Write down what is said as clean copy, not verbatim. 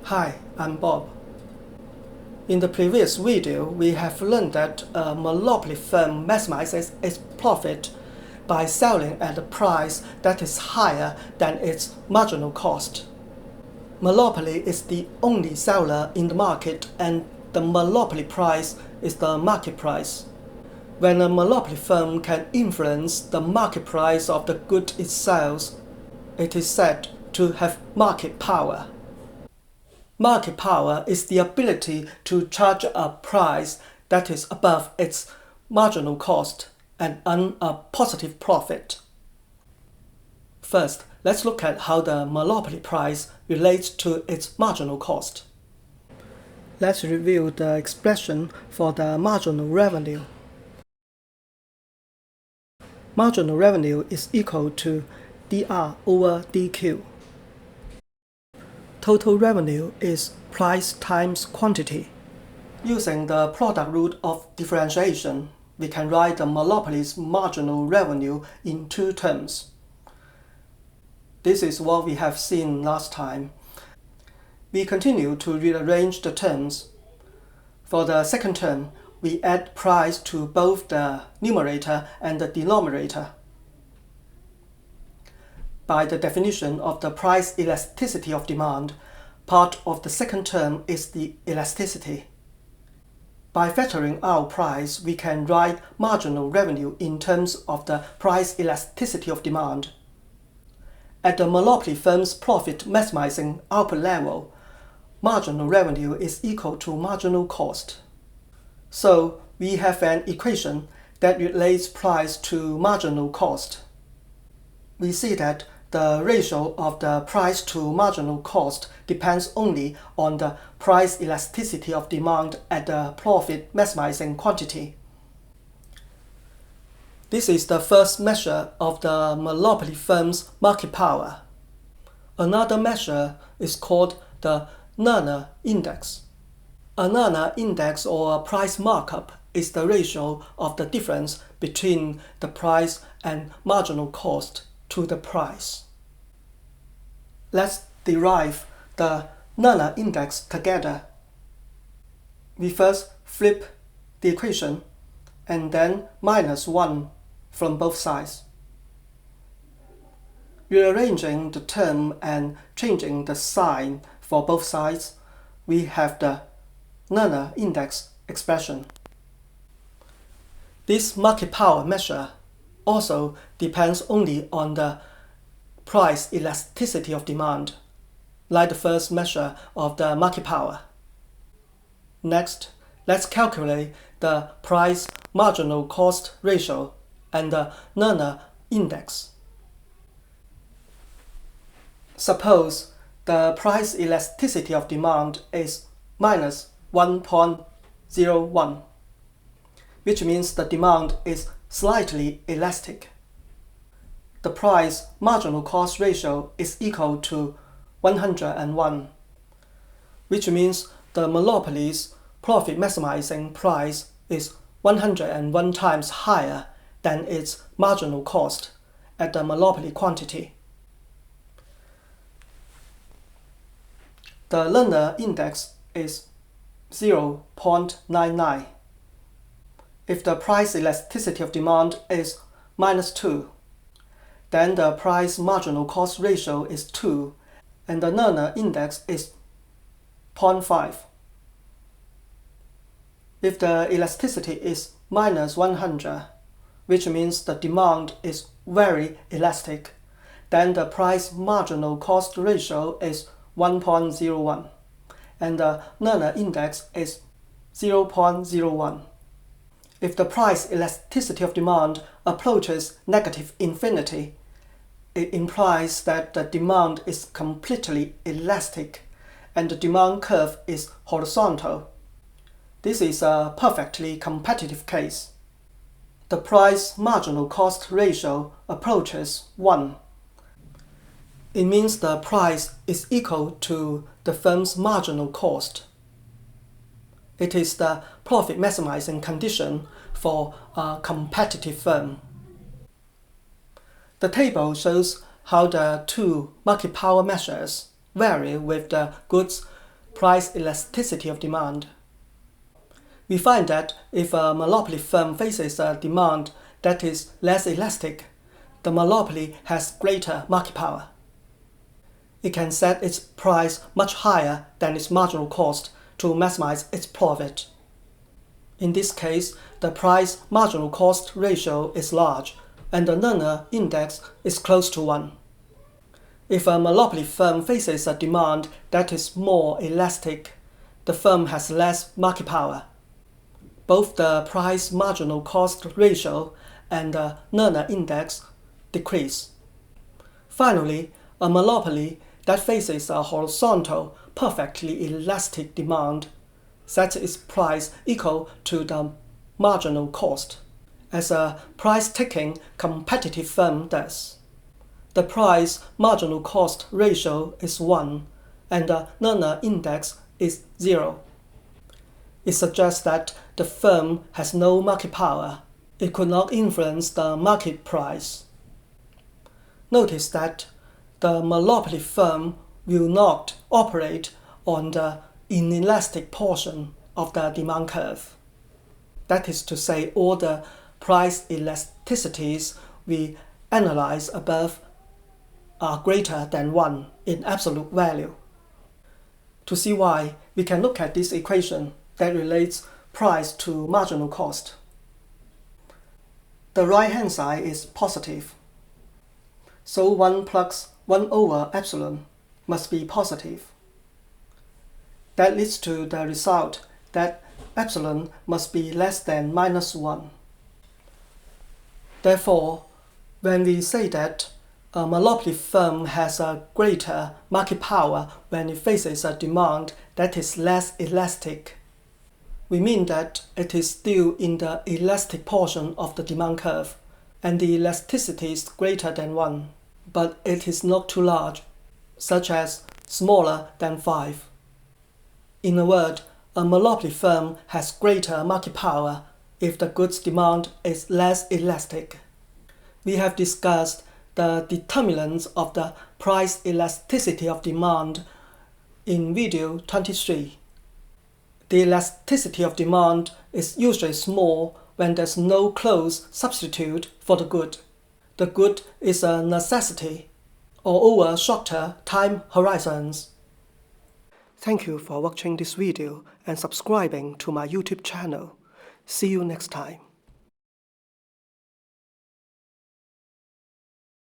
Hi, I'm Bob. In the previous video, we have learned that a monopoly firm maximizes its profit by selling at a price that is higher than its marginal cost. Monopoly is the only seller in the market, and the monopoly price is the market price. When a monopoly firm can influence the market price of the good it sells, it is said to have market power. Market power is the ability to charge a price that is above its marginal cost and earn a positive profit. First, let's look at how the monopoly price relates to its marginal cost. Let's review the expression for the marginal revenue. Marginal revenue is equal to dr over dq. Total revenue is price times quantity. Using the product rule of differentiation, we can write the monopoly's marginal revenue in two terms. This is what we have seen last time. We continue to rearrange the terms. For the second term, we add price to both the numerator and the denominator. By the definition of the price elasticity of demand, part of the second term is the elasticity. By factoring out price, we can write marginal revenue in terms of the price elasticity of demand. At the monopoly firm's profit maximizing output level, marginal revenue is equal to marginal cost. So we have an equation that relates price to marginal cost. We see that the ratio of the price to marginal cost depends only on the price elasticity of demand at the profit maximizing quantity. This is the first measure of the monopoly firm's market power. Another measure is called the Lerner Index. A Lerner Index, or a price markup, is the ratio of the difference between the price and marginal cost to the price. Let's derive the Lerner Index together. We first flip the equation and then minus 1 from both sides. Rearranging the term and changing the sign for both sides, we have the Lerner Index expression. This market power measure also depends only on the price elasticity of demand, like the first measure of the market power. Next, let's calculate the price marginal cost ratio and the Lerner Index. Suppose the price elasticity of demand is minus 1.01, which means the demand is slightly elastic. The price marginal cost ratio is equal to 101, which means the monopoly's profit maximizing price is 101 times higher than its marginal cost at the monopoly quantity. The Lerner Index is 0.99. If the price elasticity of demand is minus 2, then the price marginal cost ratio is 2, and the Lerner Index is 0.5. If the elasticity is minus 100, which means the demand is very elastic, then the price marginal cost ratio is 1.01, and the Lerner Index is 0.01. If the price elasticity of demand approaches negative infinity, it implies that the demand is completely elastic and the demand curve is horizontal. This is a perfectly competitive case. The price marginal cost ratio approaches 1. It means the price is equal to the firm's marginal cost. It is the profit maximizing condition for a competitive firm. The table shows how the two market power measures vary with the goods price elasticity of demand. We find that if a monopoly firm faces a demand that is less elastic, the monopoly has greater market power. It can set its price much higher than its marginal cost to maximize its profit. In this case, the price-marginal cost ratio is large, and the Lerner Index is close to 1. If a monopoly firm faces a demand that is more elastic, the firm has less market power. Both the price-marginal cost ratio and the Lerner Index decrease. Finally, a monopoly that faces a horizontal, perfectly elastic demand sets its price equal to the marginal cost, as a price-taking competitive firm does. The price-marginal cost ratio is 1, and the Lerner Index is 0. It suggests that the firm has no market power. It could not influence the market price. Notice that the monopoly firm will not operate on the inelastic portion of the demand curve. That is to say, all the price elasticities we analyze above are greater than 1 in absolute value. To see why, we can look at this equation that relates price to marginal cost. The right-hand side is positive, so 1 plus 1 over epsilon must be positive. That leads to the result that epsilon must be less than minus 1. Therefore, when we say that a monopoly firm has a greater market power when it faces a demand that is less elastic, we mean that it is still in the elastic portion of the demand curve, and the elasticity is greater than 1, but it is not too large, such as smaller than 5. In a word, a monopoly firm has greater market power if the goods demand is less elastic. We have discussed the determinants of the price elasticity of demand in video 23. The elasticity of demand is usually small when there's no close substitute for the good. The good is a necessity or over shorter time horizons. Thank you for watching this video and subscribing to my YouTube channel. See you next time.